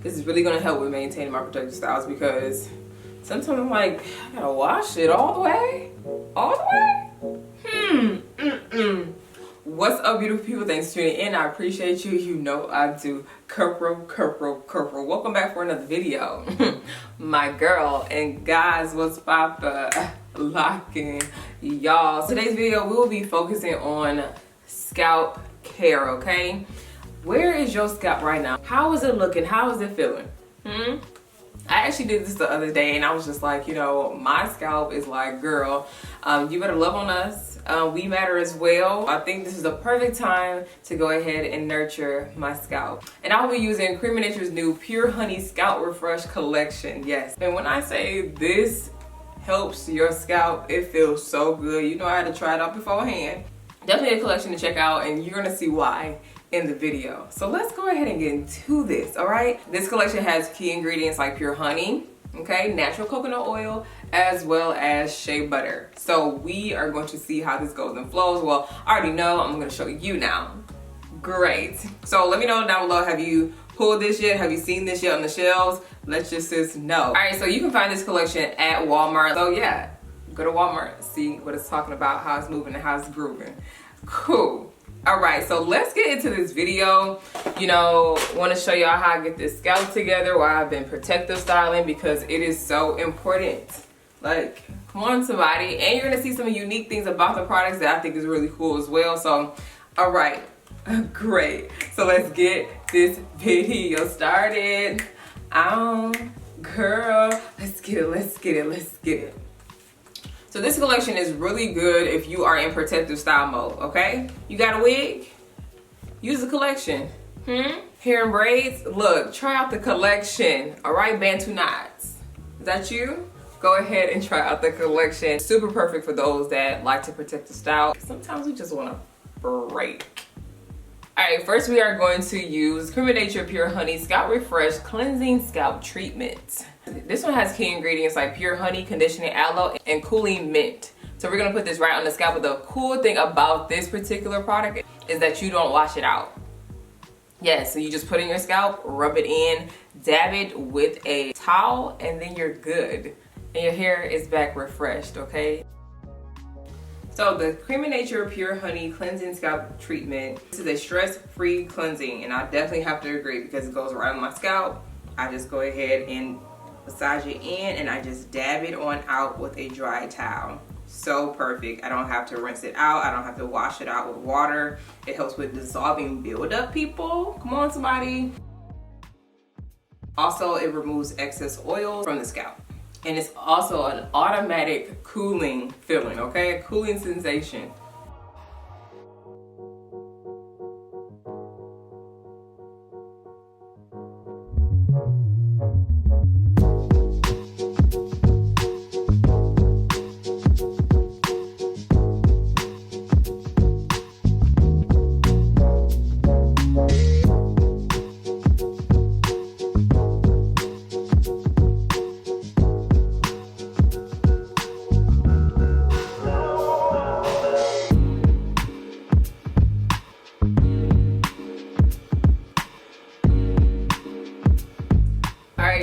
this is really gonna help with maintaining my protective styles, because sometimes I'm like, I gotta wash it all the way? All the way? What's up, beautiful people? Thanks for tuning in. I appreciate you. You know I do. Corporal. Welcome back for another video. My girl and guys, what's locking, y'all. Today's video, we will be focusing on scalp care, okay? Where is your scalp right now? How is it looking? How is it feeling? I actually did this the other day and I was just like, you know, my scalp is like, girl, you better love on us. We matter as well. I think this is the perfect time to go ahead and nurture my scalp. And I'll be using Creme of Nature's new Pure Honey Scalp Refresh collection. Yes. And when I say this helps your scalp, it feels so good. You know, I had to try it out beforehand. Definitely a collection to check out, and you're gonna see why in the video. So let's go ahead and get into this, all right? This collection has key ingredients like pure honey, okay, natural coconut oil, as well as shea butter. So we are going to see how this goes and flows. Well, I already know, I'm gonna show you now. Great. So let me know down below, have you pulled this yet? Have you seen this yet on the shelves? Let your sis know. All right, so you can find this collection at Walmart. So yeah, go to Walmart, see what it's talking about, how it's moving and how it's grooving. Cool. All right, so let's get into this video. You know, want to show y'all how I get this scalp together, why I've been protective styling, because it is so important. Like, come on, somebody. And you're gonna see some unique things about the products that I think is really cool as well. So, all right, great. So let's get this video started. Girl, let's get it. So this collection is really good if you are in protective style mode, okay? You got a wig? Use the collection. Hair and braids? Look, try out the collection, all right? Bantu knots. Is that you? Go ahead and try out the collection. Super perfect for those that like to protect the style. Sometimes we just want to break. All right, first we are going to use Creme of Nature Pure Honey Scalp Refresh Cleansing Scalp Treatment. This one has key ingredients like pure honey, conditioning aloe, and cooling mint. So we're gonna put this right on the scalp. But the cool thing about this particular product is that you don't wash it out. Yeah, so you just put it in your scalp, rub it in, dab it with a towel, and then you're good. And your hair is back refreshed, okay? So the Creme of Nature Pure Honey Cleansing Scalp Treatment. This is a stress-free cleansing, and I definitely have to agree because it goes right on my scalp. I just go ahead and massage it in, and I just dab it on out with a dry towel. So perfect. I don't have to rinse it out. I don't have to wash it out with water. It helps with dissolving buildup, people. Come on, somebody. Also, it removes excess oil from the scalp. And it's also an automatic cooling feeling, okay? A cooling sensation.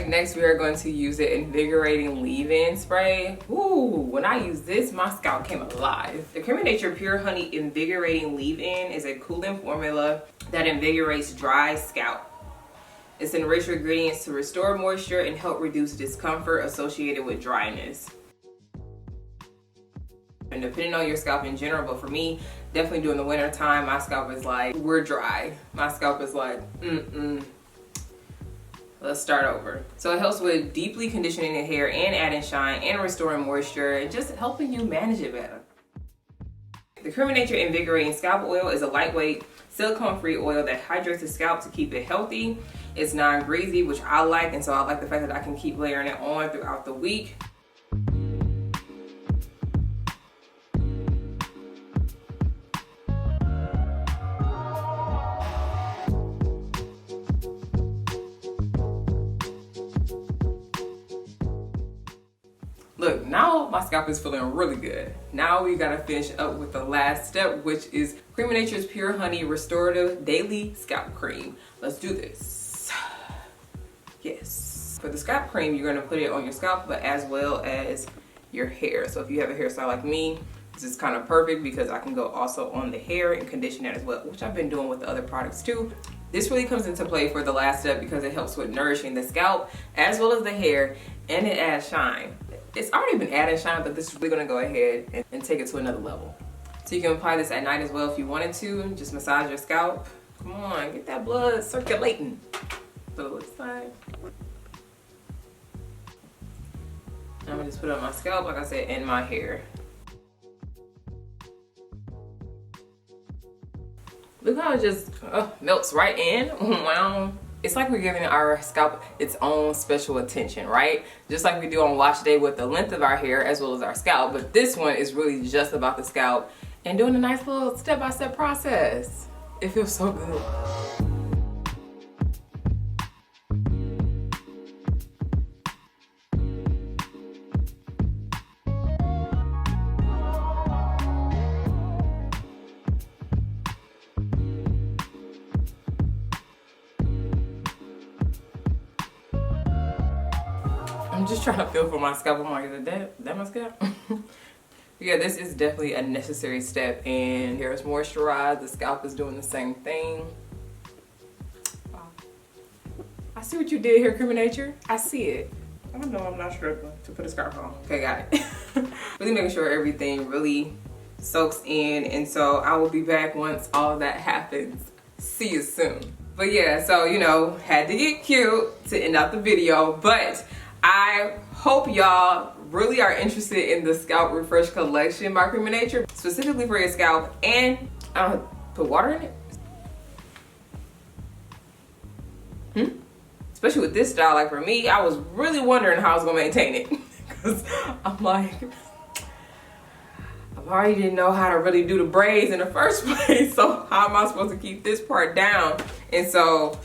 Next, we are going to use the Invigorating Leave-In Spray. Ooh, when I use this, my scalp came alive. The Creme of Nature Pure Honey Invigorating Leave-In is a cooling formula that invigorates dry scalp. It's enriched with ingredients to restore moisture and help reduce discomfort associated with dryness. And depending on your scalp in general, but for me, definitely during the winter time, my scalp is like, we're dry. My scalp is like, Let's start over. So it helps with deeply conditioning the hair and adding shine and restoring moisture and just helping you manage it better. The Creme of Nature Invigorating Scalp Oil is a lightweight, silicone-free oil that hydrates the scalp to keep it healthy. It's non-greasy, which I like, and so I like the fact that I can keep layering it on throughout the week. Look, now my scalp is feeling really good. Now we gotta finish up with the last step, which is Creme of Nature's Pure Honey Restorative Daily Scalp Cream. Let's do this. Yes. For the scalp cream, you're gonna put it on your scalp, but as well as your hair. So if you have a hairstyle like me, this is kind of perfect because I can go also on the hair and condition that as well, which I've been doing with the other products too. This really comes into play for the last step because it helps with nourishing the scalp as well as the hair, and it adds shine. It's already been adding shine, but this is really gonna go ahead and take it to another level. So you can apply this at night as well if you wanted to. Just massage your scalp. Come on, get that blood circulating. So it looks like. I'm gonna just put it on my scalp, like I said, and my hair. Look how it just melts right in. Wow. It's like we're giving our scalp its own special attention, right? Just like we do on wash day with the length of our hair as well as our scalp. But this one is really just about the scalp and doing a nice little step-by-step process. It feels so good. I'm just trying to feel for my scalp. I'm like, is that my scalp? Yeah, this is definitely a necessary step, and hair is moisturized. The scalp is doing the same thing. Wow. I see what you did here, Creme of Nature. I see it. I don't know, I'm not struggling to put a scarf on. Okay, got it. Really making sure everything really soaks in, and so I will be back once all of that happens. See you soon. But yeah, so you know, had to get cute to end out the video, but I hope y'all really are interested in the Scalp Refresh collection by Creme of Nature, specifically for your scalp, and I don't put water in it. Especially with this style, like for me, I was really wondering how I was gonna maintain it because I'm like, I already didn't know how to really do the braids in the first place, so how am I supposed to keep this part down? And so,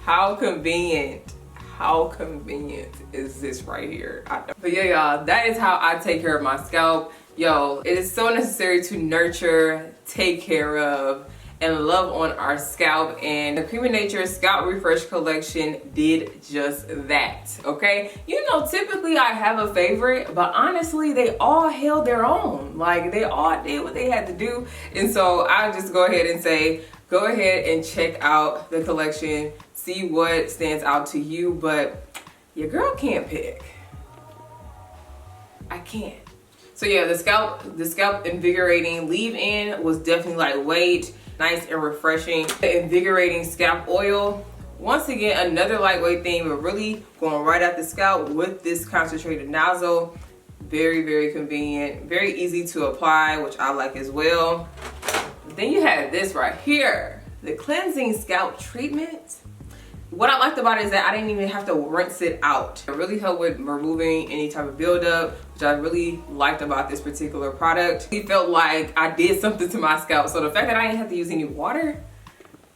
how convenient is this right here? But yeah, y'all, that is how I take care of my scalp. Yo, it is so necessary to nurture, take care of, and love on our scalp, and the Creme of Nature Scalp Refresh collection did just that, okay? You know, typically I have a favorite, but honestly, they all held their own. Like, they all did what they had to do, and so I'll just go ahead and say, go ahead and check out the collection, see what stands out to you, but your girl can't pick. I can't. So yeah, the Scalp Invigorating Leave-In was definitely lightweight, nice and refreshing. The Invigorating Scalp Oil, once again, another lightweight thing, but really going right at the scalp with this concentrated nozzle. Very, very convenient, very easy to apply, which I like as well. Then you have this right here, the Cleansing Scalp Treatment. What I liked about it is that I didn't even have to rinse it out. It really helped with removing any type of buildup, which I really liked about this particular product. It felt like I did something to my scalp. So the fact that I didn't have to use any water,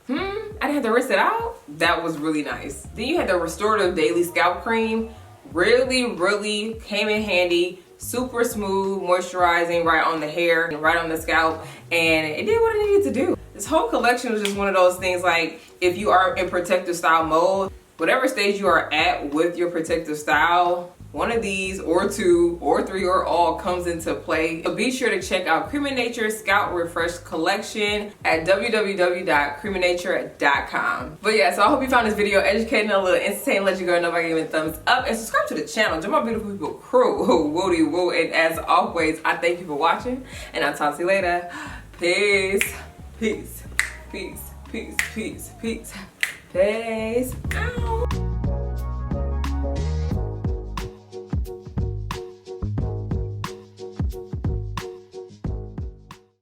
I didn't have to rinse it out, that was really nice. Then you had the Restorative Daily Scalp Cream. Really came in handy. Super smooth, moisturizing right on the hair and right on the scalp, and it did what it needed to do. This whole collection was just one of those things, like if you are in protective style mode, whatever stage you are at with your protective style, one of these or two or three or all comes into play. So be sure to check out Creme of Nature Scalp Refresh collection at www.creamonature.com. But yeah, so I hope you found this video educating, a little entertaining, let your girl know by giving a thumbs up, and subscribe to the channel. Join my beautiful people crew. Woody woo. And as always, I thank you for watching, and I'll talk to you later. Peace. Peace. Peace. Peace. Peace. Peace. Peace. Ow.